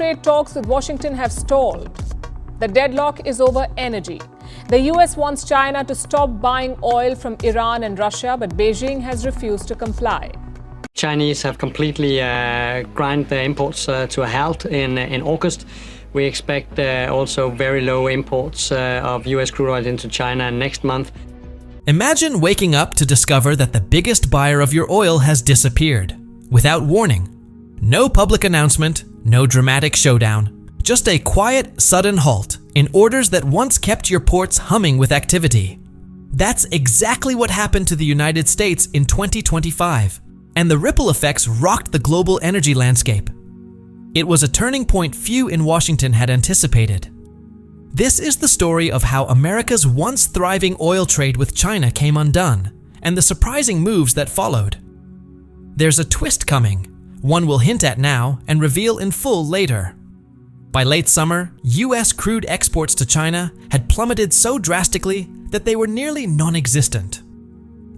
trade talks with Washington have stalled. The deadlock is over energy. The US wants China to stop buying oil from Iran and Russia, but Beijing has refused to comply. Chinese have completely grind the imports to a halt in August. We expect also very low imports of US crude oil into China next month. Imagine waking up to discover that the biggest buyer of your oil has disappeared, without warning. No public announcement, no dramatic showdown, just a quiet, sudden halt in orders that once kept your ports humming with activity. That's exactly what happened to the United States in 2025, and the ripple effects rocked the global energy landscape. It was a turning point few in Washington had anticipated. This is the story of how America's once thriving oil trade with China came undone, and the surprising moves that followed. There's a twist coming, one we'll hint at now and reveal in full later. By late summer, US crude exports to China had plummeted so drastically that they were nearly non-existent.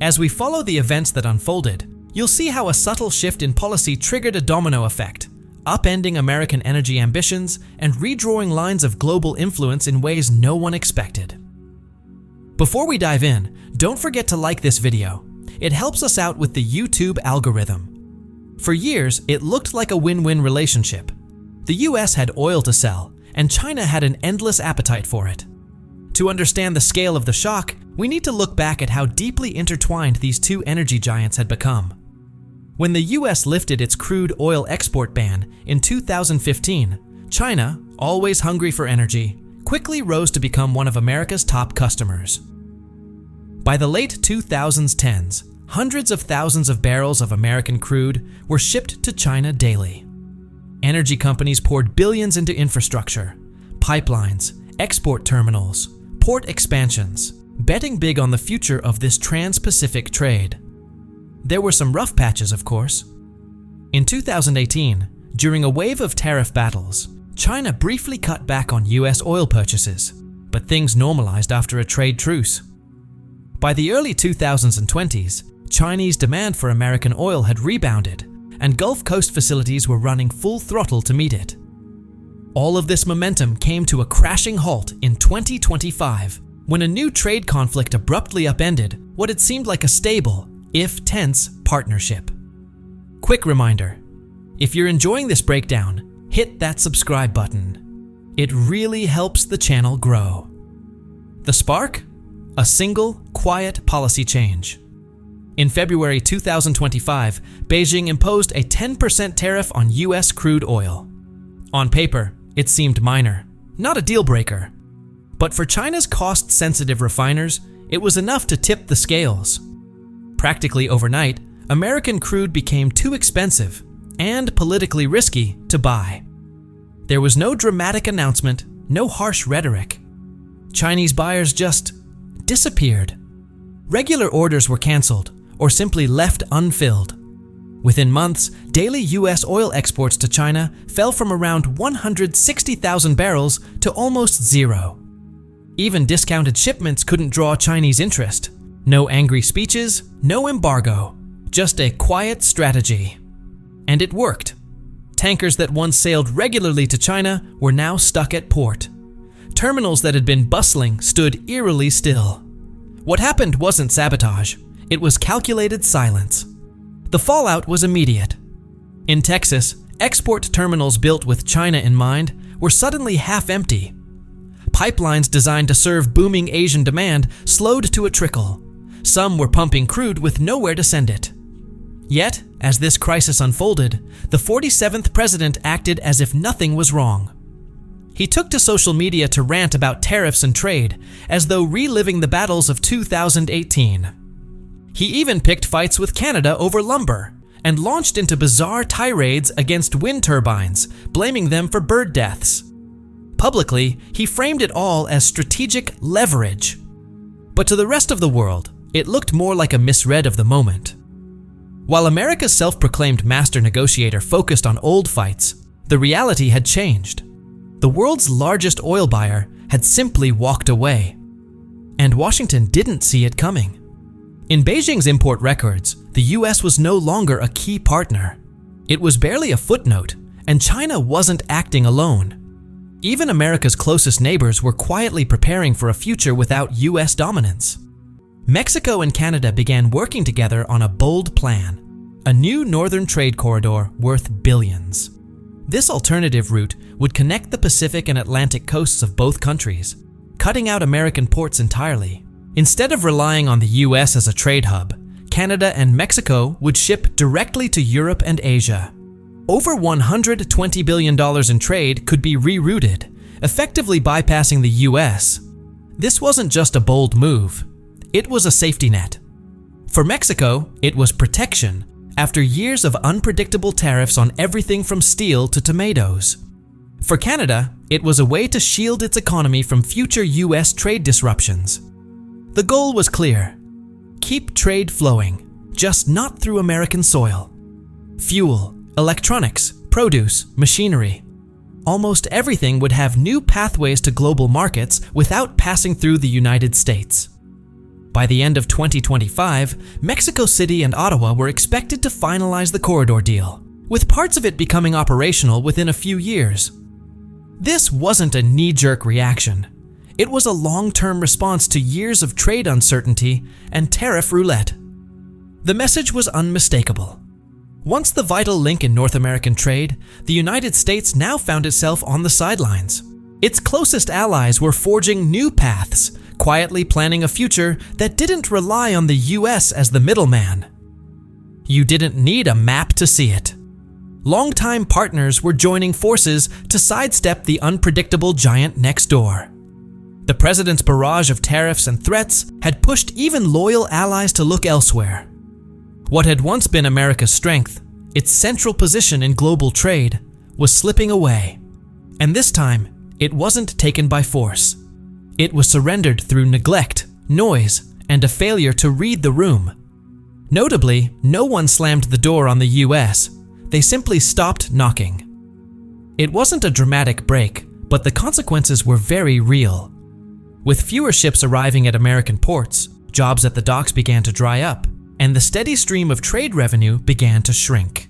As we follow the events that unfolded, you'll see how a subtle shift in policy triggered a domino effect, upending American energy ambitions and redrawing lines of global influence in ways no one expected. Before we dive in, don't forget to like this video. It helps us out with the YouTube algorithm. For years, it looked like a win-win relationship. The US had oil to sell, and China had an endless appetite for it. To understand the scale of the shock, we need to look back at how deeply intertwined these two energy giants had become. When the US lifted its crude oil export ban in 2015, China, always hungry for energy, quickly rose to become one of America's top customers. By the late 2010s, hundreds of thousands of barrels of American crude were shipped to China daily. Energy companies poured billions into infrastructure, pipelines, export terminals, port expansions, betting big on the future of this trans-Pacific trade. There were some rough patches, of course. In 2018, during a wave of tariff battles, China briefly cut back on US oil purchases, but things normalized after a trade truce. By the early 2020s, Chinese demand for American oil had rebounded, and Gulf Coast facilities were running full throttle to meet it. All of this momentum came to a crashing halt in 2025, when a new trade conflict abruptly upended what had seemed like a stable, if tense, partnership. Quick reminder, if you're enjoying this breakdown, hit that subscribe button. It really helps the channel grow. The spark? A single, quiet policy change. In February 2025, Beijing imposed a 10% tariff on US crude oil. On paper, it seemed minor, not a deal breaker. But for China's cost-sensitive refiners, it was enough to tip the scales. Practically overnight, American crude became too expensive and politically risky to buy. There was no dramatic announcement, no harsh rhetoric. Chinese buyers just disappeared. Regular orders were canceled or simply left unfilled. Within months, daily US oil exports to China fell from around 160,000 barrels to almost zero. Even discounted shipments couldn't draw Chinese interest. No angry speeches, no embargo, just a quiet strategy. And it worked. Tankers that once sailed regularly to China were now stuck at port. Terminals that had been bustling stood eerily still. What happened wasn't sabotage, it was calculated silence. The fallout was immediate. In Texas, export terminals built with China in mind were suddenly half empty. Pipelines designed to serve booming Asian demand slowed to a trickle. Some were pumping crude with nowhere to send it. Yet, as this crisis unfolded, the 47th president acted as if nothing was wrong. He took to social media to rant about tariffs and trade, as though reliving the battles of 2018. He even picked fights with Canada over lumber, and launched into bizarre tirades against wind turbines, blaming them for bird deaths. Publicly, he framed it all as strategic leverage. But to the rest of the world, it looked more like a misread of the moment. While America's self-proclaimed master negotiator focused on old fights, the reality had changed. The world's largest oil buyer had simply walked away. And Washington didn't see it coming. In Beijing's import records, the US was no longer a key partner. It was barely a footnote, and China wasn't acting alone. Even America's closest neighbors were quietly preparing for a future without US dominance. Mexico and Canada began working together on a bold plan, a new northern trade corridor worth billions. This alternative route would connect the Pacific and Atlantic coasts of both countries, cutting out American ports entirely. Instead of relying on the US as a trade hub, Canada and Mexico would ship directly to Europe and Asia. Over $120 billion in trade could be rerouted, effectively bypassing the US. This wasn't just a bold move, it was a safety net. For Mexico, it was protection after years of unpredictable tariffs on everything from steel to tomatoes. For Canada, it was a way to shield its economy from future US trade disruptions. The goal was clear: keep trade flowing, just not through American soil. Fuel, electronics, produce, machinery. Almost everything would have new pathways to global markets without passing through the United States. By the end of 2025, Mexico City and Ottawa were expected to finalize the corridor deal, with parts of it becoming operational within a few years. This wasn't a knee-jerk reaction. It was a long-term response to years of trade uncertainty and tariff roulette. The message was unmistakable. Once the vital link in North American trade, the United States now found itself on the sidelines. Its closest allies were forging new paths, quietly planning a future that didn't rely on the US as the middleman. You didn't need a map to see it. Longtime partners were joining forces to sidestep the unpredictable giant next door. The president's barrage of tariffs and threats had pushed even loyal allies to look elsewhere. What had once been America's strength, its central position in global trade, was slipping away. And this time, it wasn't taken by force. It was surrendered through neglect, noise, and a failure to read the room. Notably, no one slammed the door on the US. They simply stopped knocking. It wasn't a dramatic break, but the consequences were very real. With fewer ships arriving at American ports, jobs at the docks began to dry up, and the steady stream of trade revenue began to shrink.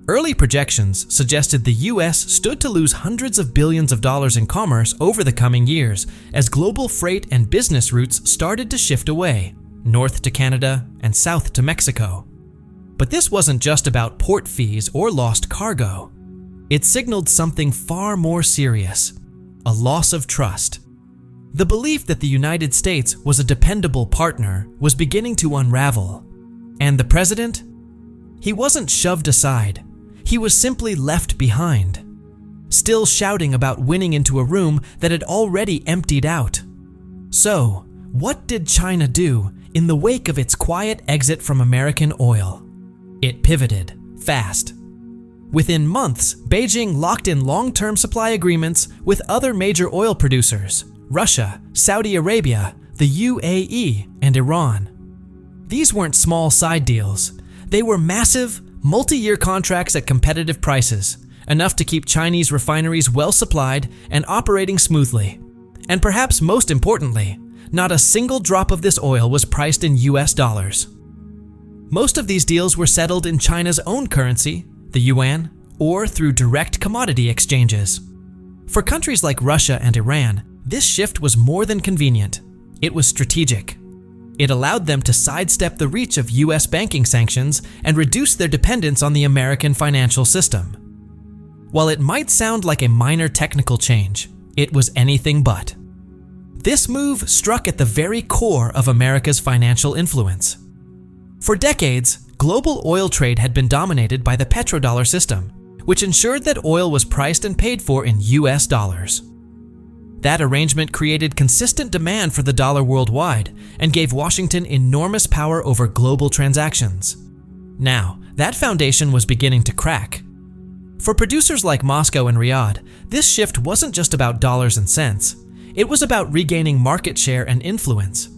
Early projections suggested the US stood to lose hundreds of billions of dollars in commerce over the coming years as global freight and business routes started to shift away, north to Canada and south to Mexico. But this wasn't just about port fees or lost cargo. It signaled something far more serious: a loss of trust. The belief that the United States was a dependable partner was beginning to unravel. And the president? He wasn't shoved aside. He was simply left behind, still shouting about winning into a room that had already emptied out. So, what did China do in the wake of its quiet exit from American oil? It pivoted fast. Within months, Beijing locked in long-term supply agreements with other major oil producers: Russia, Saudi Arabia, the UAE, and Iran. These weren't small side deals. They were massive, multi-year contracts at competitive prices, enough to keep Chinese refineries well supplied and operating smoothly. And perhaps most importantly, not a single drop of this oil was priced in US dollars. Most of these deals were settled in China's own currency, the yuan, or through direct commodity exchanges. For countries like Russia and Iran, this shift was more than convenient. It was strategic. It allowed them to sidestep the reach of US banking sanctions and reduce their dependence on the American financial system. While it might sound like a minor technical change, it was anything but. This move struck at the very core of America's financial influence. For decades, global oil trade had been dominated by the petrodollar system, which ensured that oil was priced and paid for in US dollars. That arrangement created consistent demand for the dollar worldwide and gave Washington enormous power over global transactions. Now, that foundation was beginning to crack. For producers like Moscow and Riyadh, this shift wasn't just about dollars and cents. It was about regaining market share and influence.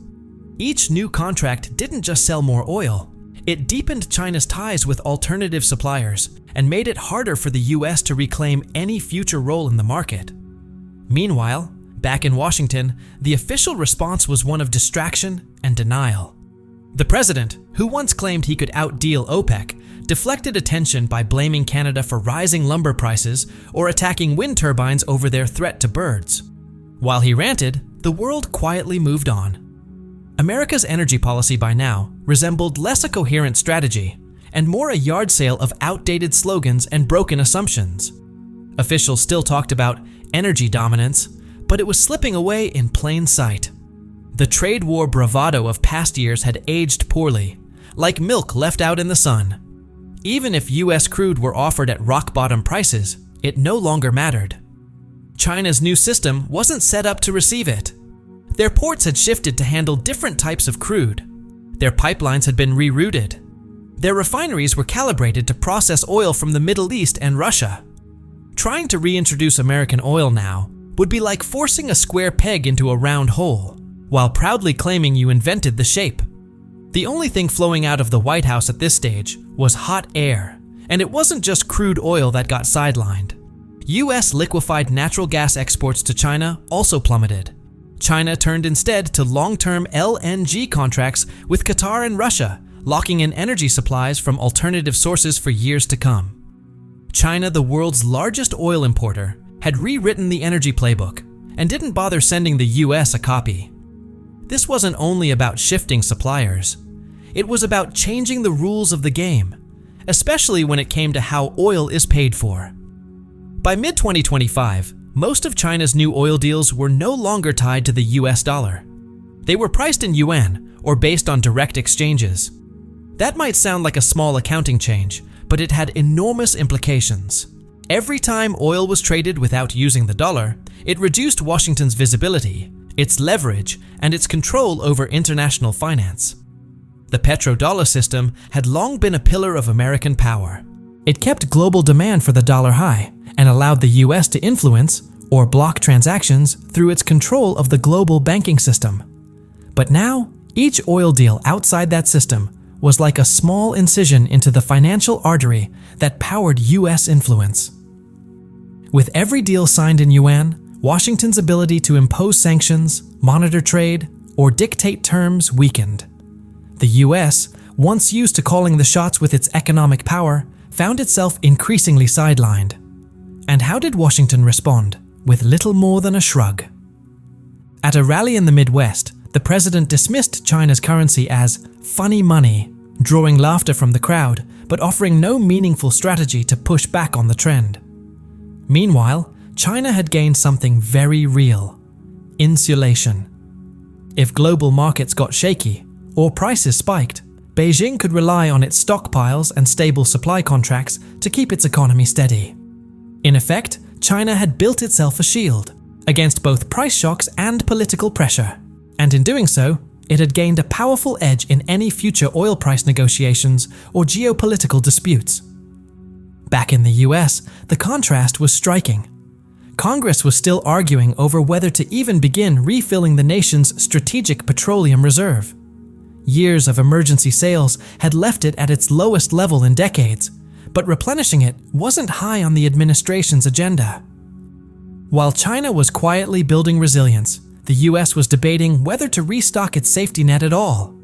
Each new contract didn't just sell more oil. It deepened China's ties with alternative suppliers and made it harder for the US to reclaim any future role in the market. Meanwhile, back in Washington, the official response was one of distraction and denial. The president, who once claimed he could outdeal OPEC, deflected attention by blaming Canada for rising lumber prices or attacking wind turbines over their threat to birds. While he ranted, the world quietly moved on. America's energy policy by now resembled less a coherent strategy and more a yard sale of outdated slogans and broken assumptions. Officials still talked about energy dominance, but it was slipping away in plain sight. The trade war bravado of past years had aged poorly, like milk left out in the sun. Even if US crude were offered at rock-bottom prices, it no longer mattered. China's new system wasn't set up to receive it. Their ports had shifted to handle different types of crude. Their pipelines had been rerouted. Their refineries were calibrated to process oil from the Middle East and Russia. Trying to reintroduce American oil now would be like forcing a square peg into a round hole, while proudly claiming you invented the shape. The only thing flowing out of the White House at this stage was hot air, and it wasn't just crude oil that got sidelined. US liquefied natural gas exports to China also plummeted. China turned instead to long-term LNG contracts with Qatar and Russia, locking in energy supplies from alternative sources for years to come. China, the world's largest oil importer, had rewritten the energy playbook and didn't bother sending the US a copy. This wasn't only about shifting suppliers. It was about changing the rules of the game, especially when it came to how oil is paid for. By mid-2025, most of China's new oil deals were no longer tied to the US dollar. They were priced in yuan or based on direct exchanges. That might sound like a small accounting change, but it had enormous implications. Every time oil was traded without using the dollar, it reduced Washington's visibility, its leverage, and its control over international finance. The petrodollar system had long been a pillar of American power. It kept global demand for the dollar high and allowed the US to influence or block transactions through its control of the global banking system. But now, each oil deal outside that system was like a small incision into the financial artery that powered US influence. With every deal signed in yuan, Washington's ability to impose sanctions, monitor trade, or dictate terms weakened. The US, once used to calling the shots with its economic power, found itself increasingly sidelined. And how did Washington respond? With little more than a shrug. At a rally in the Midwest, the president dismissed China's currency as funny money, drawing laughter from the crowd, but offering no meaningful strategy to push back on the trend. Meanwhile, China had gained something very real: insulation. If global markets got shaky or prices spiked, Beijing could rely on its stockpiles and stable supply contracts to keep its economy steady. In effect, China had built itself a shield against both price shocks and political pressure, and in doing so, it had gained a powerful edge in any future oil price negotiations or geopolitical disputes. Back in the US, the contrast was striking. Congress was still arguing over whether to even begin refilling the nation's strategic petroleum reserve. Years of emergency sales had left it at its lowest level in decades, but replenishing it wasn't high on the administration's agenda. While China was quietly building resilience, the US was debating whether to restock its safety net at all.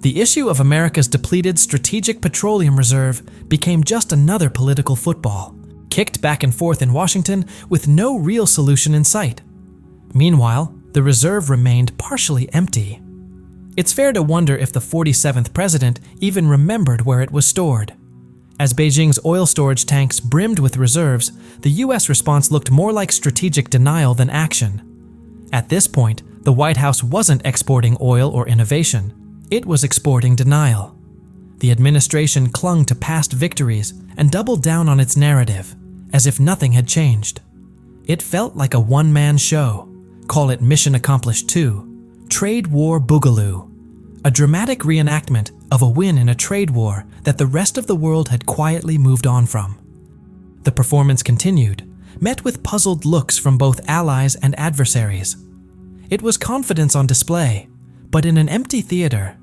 The issue of America's depleted strategic petroleum reserve became just another political football, kicked back and forth in Washington with no real solution in sight. Meanwhile, the reserve remained partially empty. It's fair to wonder if the 47th president even remembered where it was stored. As Beijing's oil storage tanks brimmed with reserves, the US response looked more like strategic denial than action. At this point, the White House wasn't exporting oil or innovation. It was exporting denial. The administration clung to past victories and doubled down on its narrative, as if nothing had changed. It felt like a one-man show. Call it Mission Accomplished 2. Trade War Boogaloo, a dramatic reenactment of a win in a trade war that the rest of the world had quietly moved on from. The performance continued, met with puzzled looks from both allies and adversaries. It was confidence on display, but in an empty theater.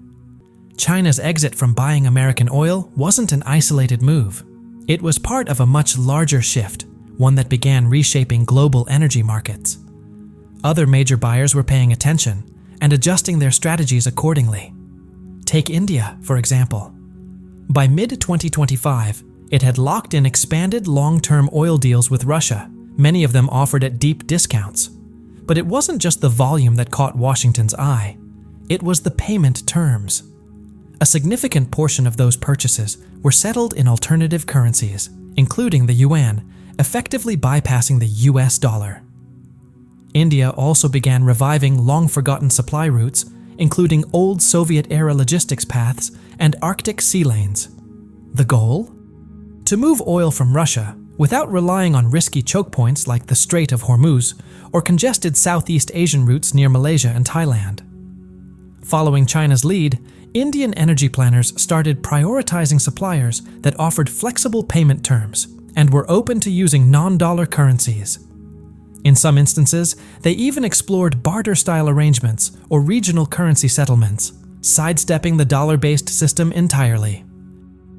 China's exit from buying American oil wasn't an isolated move. It was part of a much larger shift, one that began reshaping global energy markets. Other major buyers were paying attention and adjusting their strategies accordingly. Take India, for example. By mid-2025, it had locked in expanded long-term oil deals with Russia, many of them offered at deep discounts. But it wasn't just the volume that caught Washington's eye. It was the payment terms. A significant portion of those purchases were settled in alternative currencies, including the yuan, effectively bypassing the US dollar. India also began reviving long-forgotten supply routes, including old Soviet-era logistics paths and Arctic sea lanes. The goal? To move oil from Russia without relying on risky choke points like the Strait of Hormuz or congested Southeast Asian routes near Malaysia and Thailand. Following China's lead, Indian energy planners started prioritizing suppliers that offered flexible payment terms and were open to using non-dollar currencies. In some instances, they even explored barter-style arrangements or regional currency settlements, sidestepping the dollar-based system entirely.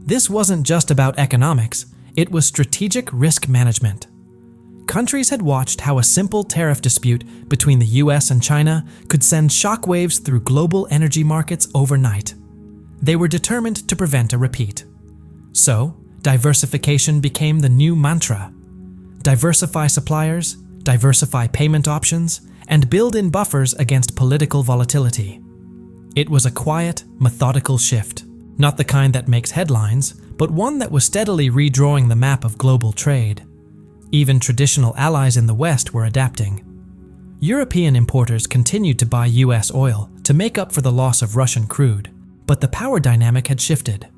This wasn't just about economics, it was strategic risk management. Countries had watched how a simple tariff dispute between the US and China could send shockwaves through global energy markets overnight. They were determined to prevent a repeat. So, diversification became the new mantra. Diversify suppliers, diversify payment options, and build in buffers against political volatility. It was a quiet, methodical shift, not the kind that makes headlines, but one that was steadily redrawing the map of global trade. Even traditional allies in the West were adapting. European importers continued to buy US oil to make up for the loss of Russian crude, but the power dynamic had shifted.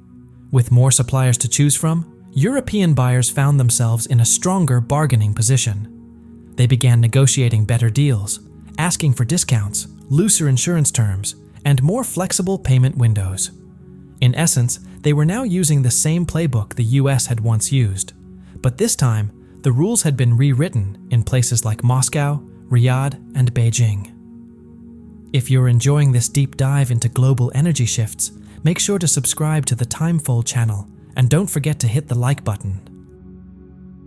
With more suppliers to choose from, European buyers found themselves in a stronger bargaining position. They began negotiating better deals, asking for discounts, looser insurance terms, and more flexible payment windows. In essence, they were now using the same playbook the US had once used, but this time, the rules had been rewritten in places like Moscow, Riyadh, and Beijing. If you're enjoying this deep dive into global energy shifts, make sure to subscribe to the Timefold channel and don't forget to hit the like button.